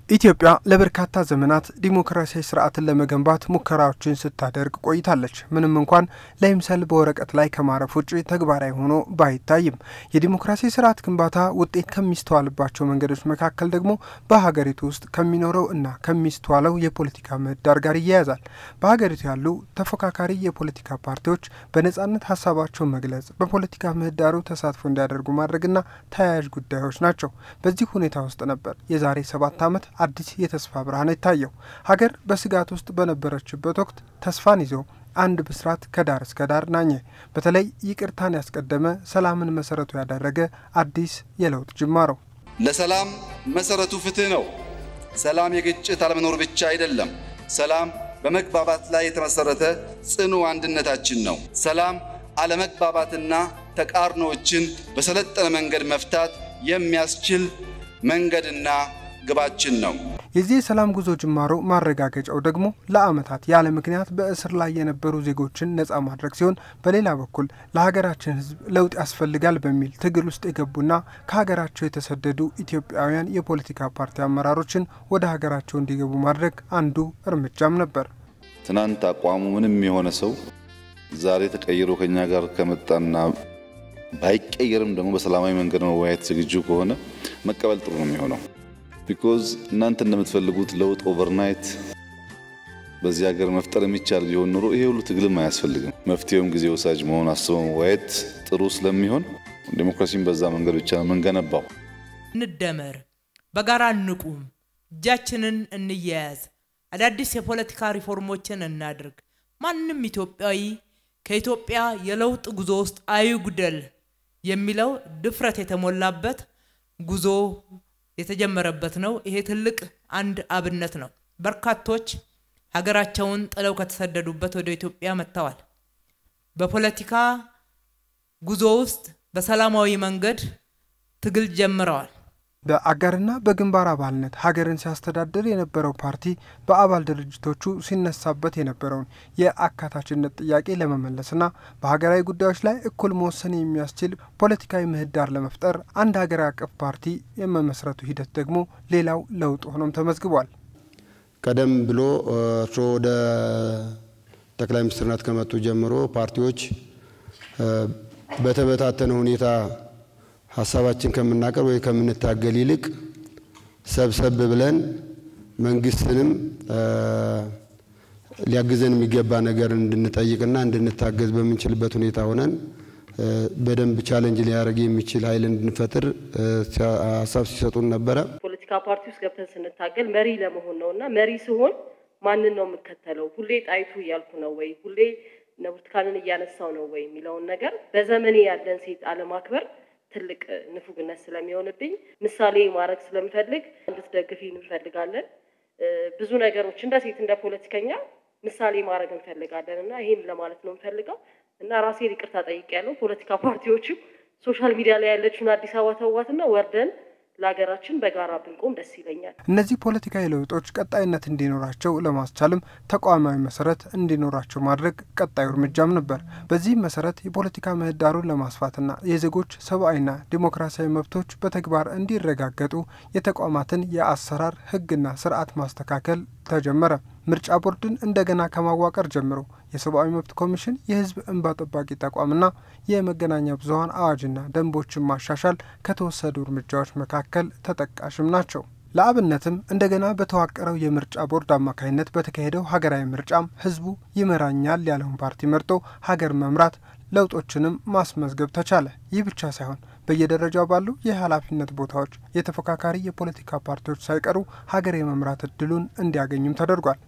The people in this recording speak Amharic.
ኢትዮጵያ ለበርካታ ዘመናት ዲሞክራሲያዊ ስርዓትን ለመገንባት ሙከራዎችን ስታደርግ ቆይታለች። ምንም እንኳን ለይምሰል በወረቀት ላይ ከማረፍ ውጪ ተግባራዊ ሆኖ ባይታይም የዲሞክራሲ ስርዓት ግንባታ ውጤት ከሚስተዋልባቸው መንገዶች መካከል ደግሞ በሀገሪቱ ውስጥ ከሚኖረው እና ከሚስተዋለው የፖለቲካ ምህዳር ጋር ይያያዛል። በሀገሪቱ ያሉ ተፎካካሪ የፖለቲካ ፓርቲዎች በነጻነት ሀሳባቸውን መግለጽ፣ በፖለቲካ ምህዳሩ ተሳትፎ እንዲያደርጉ ማድረግና ተያያዥ ጉዳዮች ናቸው። በዚህ ሁኔታ ውስጥ ነበር የዛሬ 7 ዓመት አዲስ የተስፋ ብርሃን የታየው። ሀገር በስጋት ውስጥ በነበረችበት ወቅት ተስፋን ይዞ አንድ ብስራት ከዳር እስከ ዳር ናኘ። በተለይ ይቅርታን ያስቀደመ ሰላምን መሰረቱ ያደረገ አዲስ የለውጥ ጅማሮ። ለሰላም መሰረቱ ፍትህ ነው። ሰላም የግጭት አለመኖር ብቻ አይደለም። ሰላም በመግባባት ላይ የተመሰረተ ጽኑ አንድነታችን ነው። ሰላም አለመግባባትና ተቃርኖዎችን በሰለጠነ መንገድ መፍታት የሚያስችል መንገድና ግባችን ነው። የዚህ ሰላም ጉዞ ጅማሮ ማረጋገጫው ደግሞ ለአመታት ያለ ምክንያት በእስር ላይ የነበሩ ዜጎችን ነጻ ማድረግ ሲሆን፣ በሌላ በኩል ለሀገራችን ህዝብ ለውጥ ያስፈልጋል በሚል ትግል ውስጥ የገቡና ከሀገራቸው የተሰደዱ ኢትዮጵያውያን የፖለቲካ ፓርቲ አመራሮችን ወደ ሀገራቸው እንዲገቡ ማድረግ አንዱ እርምጃም ነበር። ትናንት አቋሙ ምንም የሆነ ሰው ዛሬ ተቀይሮ ከኛ ጋር ከመጣና ባይቀየርም ደግሞ በሰላማዊ መንገድ መወያየት ዝግጁ ከሆነ መቀበል ጥሩ ነው የሚሆነው። ቢኮዝ እናንተ እንደምትፈልጉት ለውጥ ኦቨርናይት በዚህ ሀገር መፍጠር የሚቻል ቢሆን ኑሮ ይሄ ሁሉ ትግልም አያስፈልግም። መፍትሄውም ጊዜ ወሳጅ መሆን አስበው መወያየት ጥሩ ስለሚሆን ዲሞክራሲን በዛ መንገድ ብቻ መንገነባው። እንደመር በጋራ እንቁም፣ እጃችንን እንያያዝ፣ አዳዲስ የፖለቲካ ሪፎርሞችን እናድርግ። ማንንም ኢትዮጵያዊ ከኢትዮጵያ የለውጥ ጉዞ ውስጥ አይጉደል የሚለው ድፍረት የተሞላበት ጉዞ የተጀመረበት ነው። ይሄ ትልቅ አንድ አብነት ነው። በርካቶች ሀገራቸውን ጥለው ከተሰደዱበት ወደ ኢትዮጵያ መጥተዋል። በፖለቲካ ጉዞ ውስጥ በሰላማዊ መንገድ ትግል ጀምረዋል። በአጋርና በግንባር አባልነት ሀገርን ሲያስተዳድር የነበረው ፓርቲ በአባል ድርጅቶቹ ሲነሳበት የነበረውን የአካታችነት ጥያቄ ለመመለስና በሀገራዊ ጉዳዮች ላይ እኩል መወሰን የሚያስችል ፖለቲካዊ ምህዳር ለመፍጠር አንድ ሀገር አቀፍ ፓርቲ የመመስረቱ ሂደት ደግሞ ሌላው ለውጥ ሆኖም ተመዝግቧል። ቀደም ብሎ ወደ ጠቅላይ ሚኒስትርነት ከመጡ ጀምሮ ፓርቲዎች በተበታተነ ሁኔታ ሐሳባችን ከመናቀር ወይ ከመንታገል ይልቅ ሰብሰብ ብለን መንግስትንም ሊያግዘን የሚገባ ነገር እንድንጠይቅና እንድንታገዝ በመንችልበት ሁኔታ ሆነን በደንብ ቻሌንጅ ሊያደርግ የሚችል ኃይል እንድንፈጥር ሐሳብ ሲሰጡን ነበር። ፖለቲካ ፓርቲ ውስጥ ገብተን ስንታገል መሪ ለመሆን ነውና መሪ ሲሆን ማንን ነው የምከተለው? ሁሌ ጣይቱ ያልኩ ነው ወይ ሁሌ ነብርትካንን እያነሳው ነው ወይ የሚለውን ነገር በዘመኔ ያለን ሴት አለማክበር ትልቅ ንፉግነት ስለሚሆንብኝ ምሳሌ ማድረግ ስለምፈልግ እንድትደግፊ እንፈልጋለን። ብዙ ነገሮች እንደ ሴት እንደ ፖለቲከኛ ምሳሌ ማድረግ እንፈልጋለንና ይሄን ለማለት ነው የምፈልገው እና ራሴ ይቅርታ ጠይቄያለሁ። ፖለቲካ ፓርቲዎቹ ሶሻል ሚዲያ ላይ ያለችውን አዲስ አበባ ተዋትና ወርደን ለሀገራችን በጋራ ብንቆም ደስ ይለኛል። እነዚህ ፖለቲካዊ ለውጦች ቀጣይነት እንዲኖራቸው ለማስቻልም ተቋማዊ መሰረት እንዲኖራቸው ማድረግ ቀጣዩ እርምጃም ነበር። በዚህ መሰረት የፖለቲካ ምህዳሩን ለማስፋትና የዜጎች ሰብአዊና ዲሞክራሲያዊ መብቶች በተግባር እንዲረጋገጡ የተቋማትን የአሰራር ህግና ስርዓት ማስተካከል ተጀመረ። ምርጫ ቦርድን እንደገና ከማዋቀር ጀምሮ የሰብአዊ መብት ኮሚሽን፣ የህዝብ እንባ ጠባቂ ተቋምና የመገናኛ ብዙሃን አዋጅና ደንቦችን ማሻሻል ከተወሰዱ እርምጃዎች መካከል ተጠቃሽም ናቸው። ለአብነትም እንደገና በተዋቀረው የምርጫ ቦርድ አማካይነት በተካሄደው ሀገራዊ ምርጫም ህዝቡ ይመራኛል ያለውን ፓርቲ መርጦ ሀገር መምራት ለውጦችንም ማስመዝገብ ተቻለ። ይህ ብቻ ሳይሆን በየደረጃው ባሉ የኃላፊነት ቦታዎች የተፎካካሪ የፖለቲካ ፓርቲዎች ሳይቀሩ ሀገር የመምራት እድሉን እንዲያገኙም ተደርጓል።